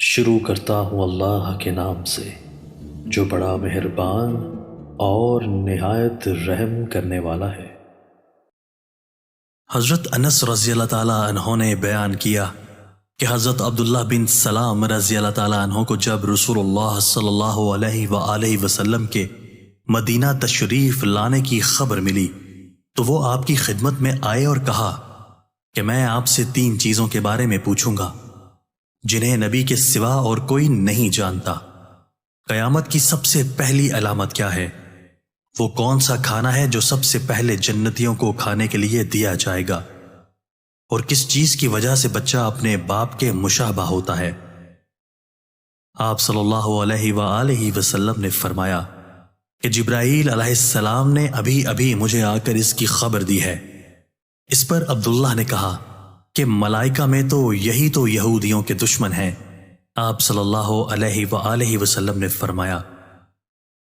شروع کرتا ہوں اللہ کے نام سے جو بڑا مہربان اور نہایت رحم کرنے والا ہے۔ حضرت انس رضی اللہ تعالیٰ عنہ نے بیان کیا کہ حضرت عبداللہ بن سلام رضی اللہ تعالیٰ عنہ کو جب رسول اللہ صلی اللہ علیہ وآلہ وسلم کے مدینہ تشریف لانے کی خبر ملی تو وہ آپ کی خدمت میں آئے اور کہا کہ میں آپ سے 3 چیزوں کے بارے میں پوچھوں گا جنہیں نبی کے سوا اور کوئی نہیں جانتا۔ قیامت کی سب سے پہلی علامت کیا ہے؟ وہ کون سا کھانا ہے جو سب سے پہلے جنتیوں کو کھانے کے لیے دیا جائے گا؟ اور کس چیز کی وجہ سے بچہ اپنے باپ کے مشابہ ہوتا ہے؟ آپ صلی اللہ علیہ وآلہ وسلم نے فرمایا کہ جبرائیل علیہ السلام نے ابھی مجھے آ کر اس کی خبر دی ہے۔ اس پر عبداللہ نے کہا کہ ملائکہ میں تو یہی تو یہودیوں کے دشمن ہیں۔ آپ صلی اللہ علیہ وآلہ وسلم نے فرمایا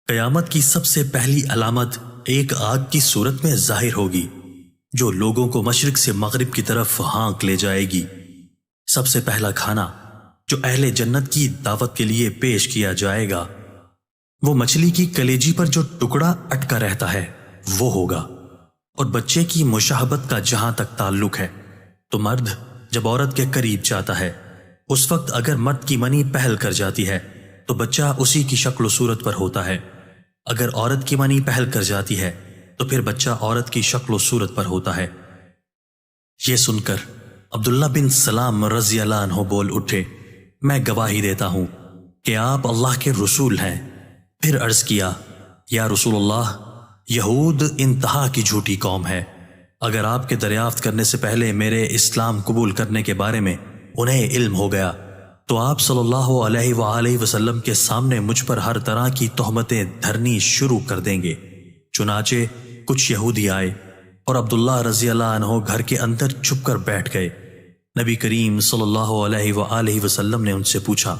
قیامت کی سب سے پہلی علامت ایک آگ کی صورت میں ظاہر ہوگی جو لوگوں کو مشرق سے مغرب کی طرف ہانک لے جائے گی۔ سب سے پہلا کھانا جو اہل جنت کی دعوت کے لیے پیش کیا جائے گا وہ مچھلی کی کلیجی پر جو ٹکڑا اٹکا رہتا ہے وہ ہوگا۔ اور بچے کی مشاہبت کا جہاں تک تعلق ہے تو مرد جب عورت کے قریب جاتا ہے اس وقت اگر مرد کی منی پہل کر جاتی ہے تو بچہ اسی کی شکل و صورت پر ہوتا ہے، اگر عورت کی منی پہل کر جاتی ہے تو پھر بچہ عورت کی شکل و صورت پر ہوتا ہے۔ یہ سن کر عبداللہ بن سلام رضی اللہ عنہ بول اٹھے، میں گواہی دیتا ہوں کہ آپ اللہ کے رسول ہیں۔ پھر عرض کیا، یا رسول اللہ، یہود انتہا کی جھوٹی قوم ہے، اگر آپ کے دریافت کرنے سے پہلے میرے اسلام قبول کرنے کے بارے میں انہیں علم ہو گیا تو آپ صلی اللہ علیہ وآلہ وسلم کے سامنے مجھ پر ہر طرح کی تہمتیں دھرنی شروع کر دیں گے۔ چنانچہ کچھ یہودی آئے اور عبداللہ رضی اللہ عنہ گھر کے اندر چھپ کر بیٹھ گئے۔ نبی کریم صلی اللہ علیہ وآلہ وسلم نے ان سے پوچھا،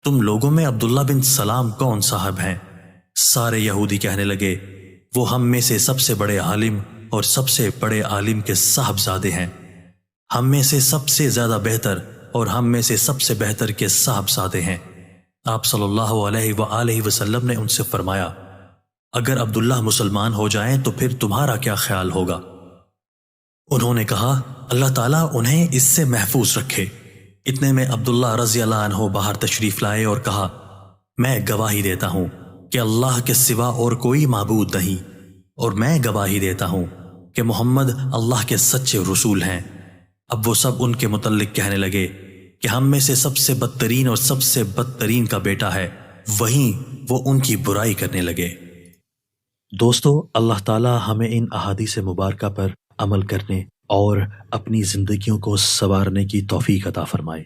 تم لوگوں میں عبداللہ بن سلام کون صاحب ہیں؟ سارے یہودی کہنے لگے، وہ ہم میں سے سب سے بڑے عالم اور سب سے بڑے عالم کے صاحبزادے ہیں، ہم میں سے سب سے زیادہ بہتر اور ہم میں سے سب سے بہتر کے صاحبزادے ہیں۔ آپ صلی اللہ علیہ وآلہ وسلم نے ان سے فرمایا، اگر عبداللہ مسلمان ہو جائیں تو پھر تمہارا کیا خیال ہوگا؟ انہوں نے کہا، اللہ تعالیٰ انہیں اس سے محفوظ رکھے۔ اتنے میں عبداللہ رضی اللہ عنہ باہر تشریف لائے اور کہا، میں گواہی دیتا ہوں کہ اللہ کے سوا اور کوئی معبود نہیں، اور میں گواہی دیتا ہوں کہ محمد اللہ کے سچے رسول ہیں۔ اب وہ سب ان کے متعلق کہنے لگے کہ ہم میں سے سب سے بدترین اور سب سے بدترین کا بیٹا ہے، وہیں وہ ان کی برائی کرنے لگے۔ دوستو، اللہ تعالی ہمیں ان احادیث مبارکہ پر عمل کرنے اور اپنی زندگیوں کو سنوارنے کی توفیق عطا فرمائے۔